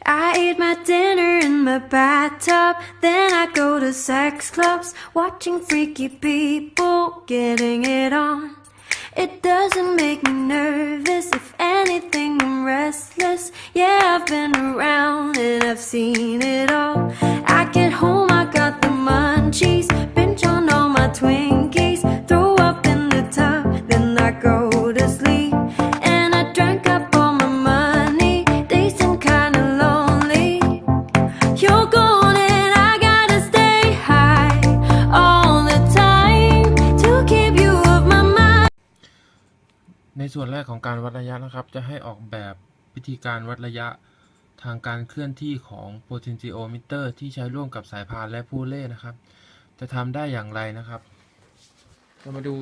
I eat my dinner in my bathtub, then I go to sex clubs, watching freaky people getting it on. It doesn't make me nervous, if anything I'm restless. Yeah, I've been around and I've seen it all. I get home, I got the munchies, binge on all my Twinkies, throw up in the tub, then I go to sleep. And I drank up all my money, days seem kinda lonely. You're gone and I gotta stay high all the time to keep you off my mind. ในส่วนแรกของการวัดระยะนะครับจะให้ออกแบบวิธีการวัดระยะทางการเคลื่อนที่ของ potentiometer ที่ใช้ร่วมกับสายพานและผู้เล่นะครับจะทำได้อย่างไรนะครับเรามาดู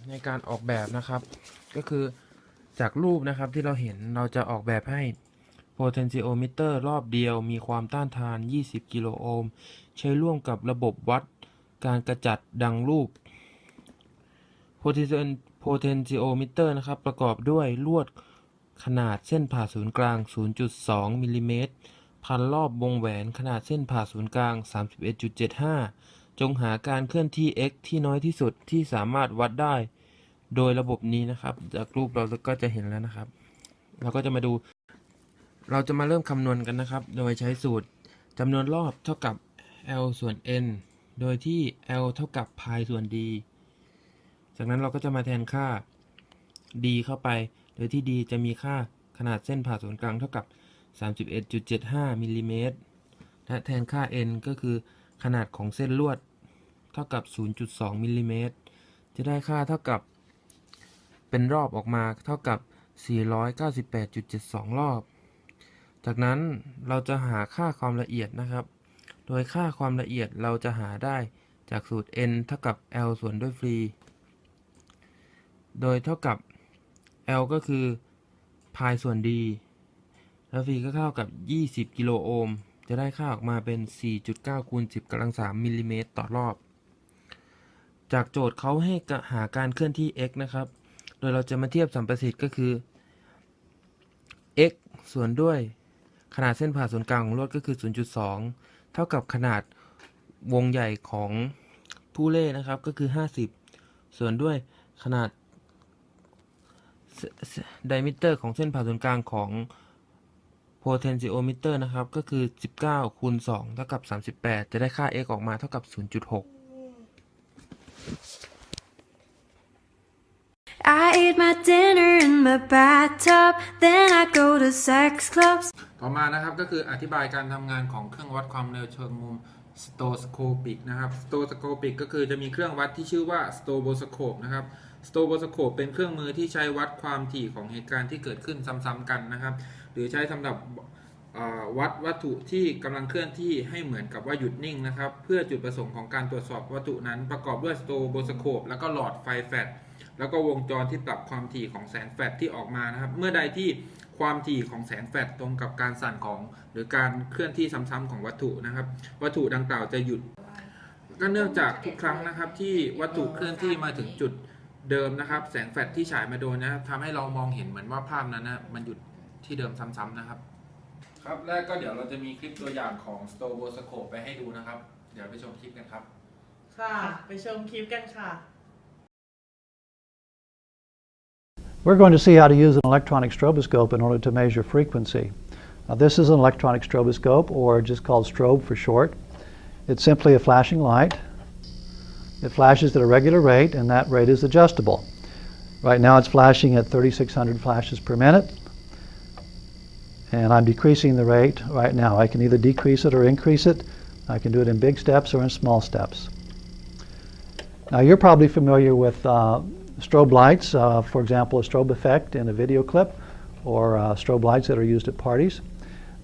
ในการออกแบบนะครับก็คือจากรูปนะครับที่เราเห็นเราจะออกแบบให้ potentiometer รอบเดียวมีความต้านทาน20กิโลโอห์มใช้ร่วมกับระบบวัดการกระจัดดังรูป potentiometer นะครับประกอบด้วยลวดขนาดเส้นผ่าศูนย์กลาง 0.2 มิลลิเมตรพันรอบวงแหวนขนาดเส้นผ่าศูนย์กลาง 31.75 จงหาการเคลื่อนที่ x ที่น้อยที่สุดที่สามารถวัดได้โดยระบบนี้นะครับจากรูปเราก็จะเห็นแล้วนะครับเราก็จะมาดูเราจะมาเริ่มคำนวณกันนะครับโดยใช้สูตรจำนวนรอบเท่ากับ l ส่วน n โดยที่ l เท่ากับ pi ส่วน d จากนั้นเราก็จะมาแทนค่า d เข้าไปโดยที่ d จะมีค่าขนาดเส้นผ่าศูนย์กลางเท่ากับ 31.75 มิลลิเมตรและแทนค่า n ก็คือขนาดของเส้นลวดเท่ากับ 0.2 มิลลิเมตรจะได้ค่าเท่ากับเป็นรอบออกมาเท่ากับ 498.72 รอบจากนั้นเราจะหาค่าความละเอียดนะครับโดยค่าความละเอียดเราจะหาได้จากสูตร n เท่ากับ l ส่วนด้วยฟรีโดยเท่ากับ L ก็คือ pi ส่วน d แล้ว v ก็เท่ากับ20กิโลโอห์มจะได้ค่าออกมาเป็น 4.9 คูณ 10 กำลัง 3 มิลลิเมตรต่อรอบจากโจทย์เขาให้หาการเคลื่อนที่ x นะครับโดยเราจะมาเทียบสัมประสิทธิ์ก็คือ x ส่วนด้วยขนาดเส้นผ่าศูนย์กลางของลวดก็คือ 0.2 เท่ากับขนาดวงใหญ่ของผู้เล่นะครับก็คือ 50 ส่วนด้วยขนาดdiameter ของเส้นผ่าศูนย์กลางของ potentiometer นะครับก็คือ19คูณ2เท่ากับ38จะได้ค่า x ออกมาเท่ากับ 0.6 I eat my dinner in my bathtub, then I go to sex clubs. ต่อมานะครับก็คืออธิบายการทำงานของเครื่องวัดความเร็วเชิงมุม stereoscopic นะครับ stereoscopic ก็คือจะมีเครื่องวัดที่ชื่อว่า stroboscope นะครับ stroboscope เป็นเครื่องมือที่ใช้วัดความถี่ของเหตุการณ์ที่เกิดขึ้นซ้ำๆกันนะครับหรือใช้สำหรับวัดวัตถุที่กำลังเคลื่อนที่ให้เหมือนกับว่าหยุดนิ่งนะครับเพื่อจุดประสงค์ของการตรวจสอบวัตถุนั้นประกอบด้วย stroboscope แล้วก็หลอดไฟแฟลชแล้วก็วงจรที่ปรับความถี่ของแสงแฟลชที่ออกมานะครับเมื่อใดที่ความถี่ของแสงแฟลชตรงกับการสั่นของหรือการเคลื่อนที่ซ้ำๆของวัตถุนะครับวัตถุดังกล่าวจะหยุดก็เนื่องจากทุกครั้งนะครับที่วัตถุเคลื่อนที่มาถึงจุดเดิมนะครับแสงแฟลชที่ฉายมาโดนนะทำให้เรามองเห็นเหมือนว่าภาพนั้นนะมันหยุดที่เดิมซ้ำๆนะครับครับและก็เดี๋ยวเราจะมีคลิปตัวอย่างของ stroboscope ไปให้ดูนะครับเดี๋ยวไปชมคลิปกันครับค่ะไปชมคลิปกันค่ะ We're going to see how to use an electronic stroboscope in order to measure frequency. This is an electronic stroboscope, or just called strobe for short. It's simply a flashing light. It flashes at a regular rate, and that rate is adjustable. Right now it's flashing at 3,600 flashes per minute, and I'm decreasing the rate right now. I can either decrease it or increase it. I can do it in big steps or in small steps. Now you're probably familiar with strobe lights, for example, a strobe effect in a video clip, or strobe lights that are used at parties.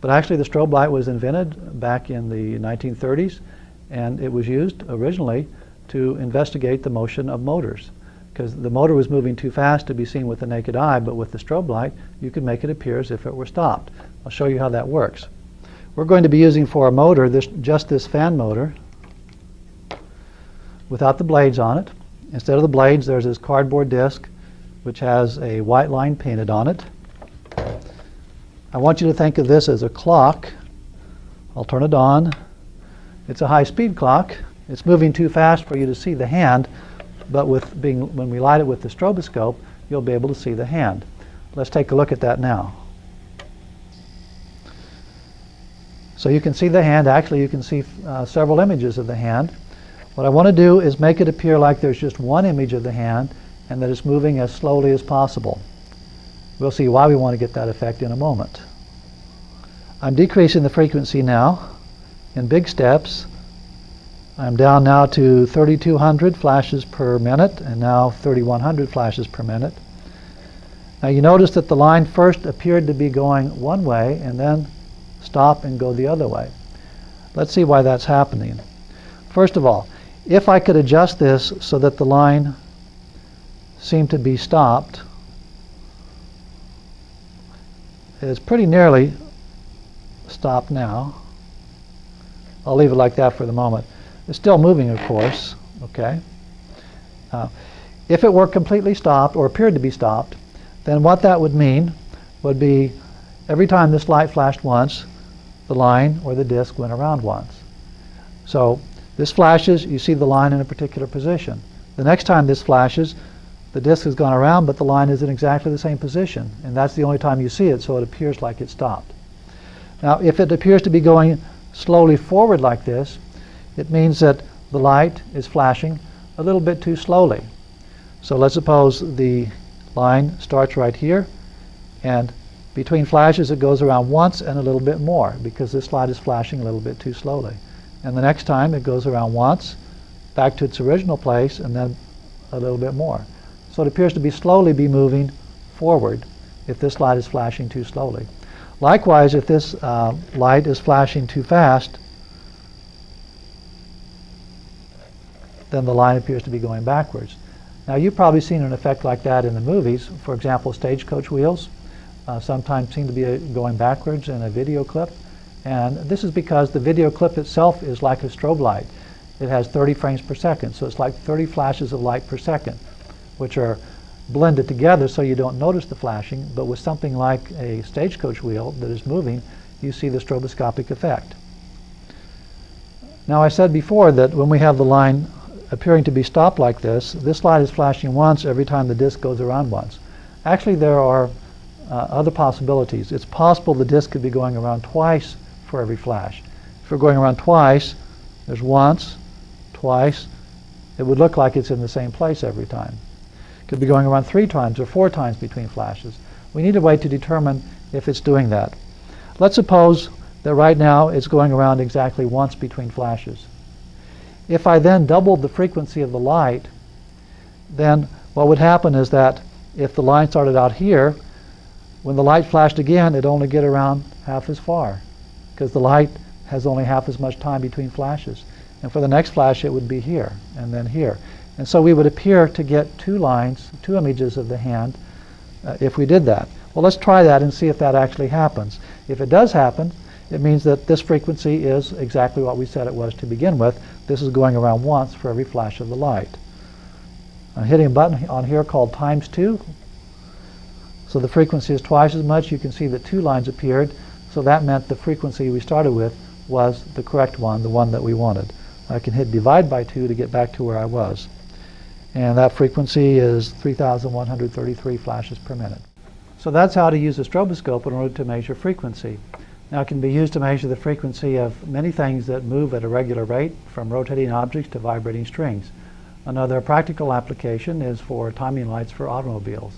But actually the strobe light was invented back in the 1930s, and it was used originally to investigate the motion of motors, because the motor was moving too fast to be seen with the naked eye, but with the strobe light you could make it appear as if it were stopped. I'll show you how that works. We're going to be using for a motor just this fan motor without the blades on it. Instead of the blades, there's this cardboard disc which has a white line painted on it. I want you to think of this as a clock. I'll turn it on. It's a high-speed clock. It's moving too fast for you to see the hand, but when we light it with the stroboscope, you'll be able to see the hand. Let's take a look at that now. So you can see the hand. Actually, you can see several images of the hand. What I want to do is make it appear like there's just one image of the hand and that it's moving as slowly as possible. We'll see why we want to get that effect in a moment. I'm decreasing the frequency now in big steps. I'm down now to 3,200 flashes per minute and now 3,100 flashes per minute. Now you notice that the line first appeared to be going one way and then stop and go the other way. Let's see why that's happening. First of all, if I could adjust this so that the line seemed to be stopped, it's pretty nearly stopped now. I'll leave it like that for the moment. It's still moving, of course. Okay. If it were completely stopped or appeared to be stopped, then what that would mean would be every time this light flashed once, the line or the disk went around once. So this flashes, you see the line in a particular position. The next time this flashes, the disk has gone around, but the line is in exactly the same position. And that's the only time you see it, so it appears like it stopped. Now, if it appears to be going slowly forward like this, it means that the light is flashing a little bit too slowly. So let's suppose the line starts right here, and between flashes it goes around once and a little bit more because this light is flashing a little bit too slowly. And the next time it goes around once, back to its original place, and then a little bit more. So it appears to be slowly moving forward if this light is flashing too slowly. Likewise, if this light is flashing too fast, then the line appears to be going backwards. Now, you've probably seen an effect like that in the movies. For example, stagecoach wheels sometimes seem to be going backwards in a video clip. And this is because the video clip itself is like a strobe light. It has 30 frames per second, so it's like 30 flashes of light per second, which are blended together so you don't notice the flashing, but with something like a stagecoach wheel that is moving, you see the stroboscopic effect. Now, I said before that when we have the line appearing to be stopped like this light is flashing once every time the disk goes around once. Actually, there are other possibilities. It's possible the disk could be going around twice for every flash. If we're going around twice, there's once, twice. It would look like it's in the same place every time. It could be going around 3 times or 4 times between flashes. We need a way to determine if it's doing that. Let's suppose that right now it's going around exactly once between flashes. If I then doubled the frequency of the light, then what would happen is that if the line started out here, when the light flashed again, it'd only get around half as far because the light has only half as much time between flashes. And for the next flash, it would be here and then here. And so we would appear to get 2 lines, 2 images of the hand if we did that. Well, let's try that and see if that actually happens. If it does happen, it means that this frequency is exactly what we said it was to begin with. This is going around once for every flash of the light. I'm hitting a button on here called ×2. So the frequency is twice as much. You can see that 2 lines appeared. So that meant the frequency we started with was the correct one, the one that we wanted. I can hit divide by 2 to get back to where I was. And that frequency is 3,133 flashes per minute. So that's how to use a stroboscope in order to measure frequency. Now, it can be used to measure the frequency of many things that move at a regular rate, from rotating objects to vibrating strings. Another practical application is for timing lights for automobiles.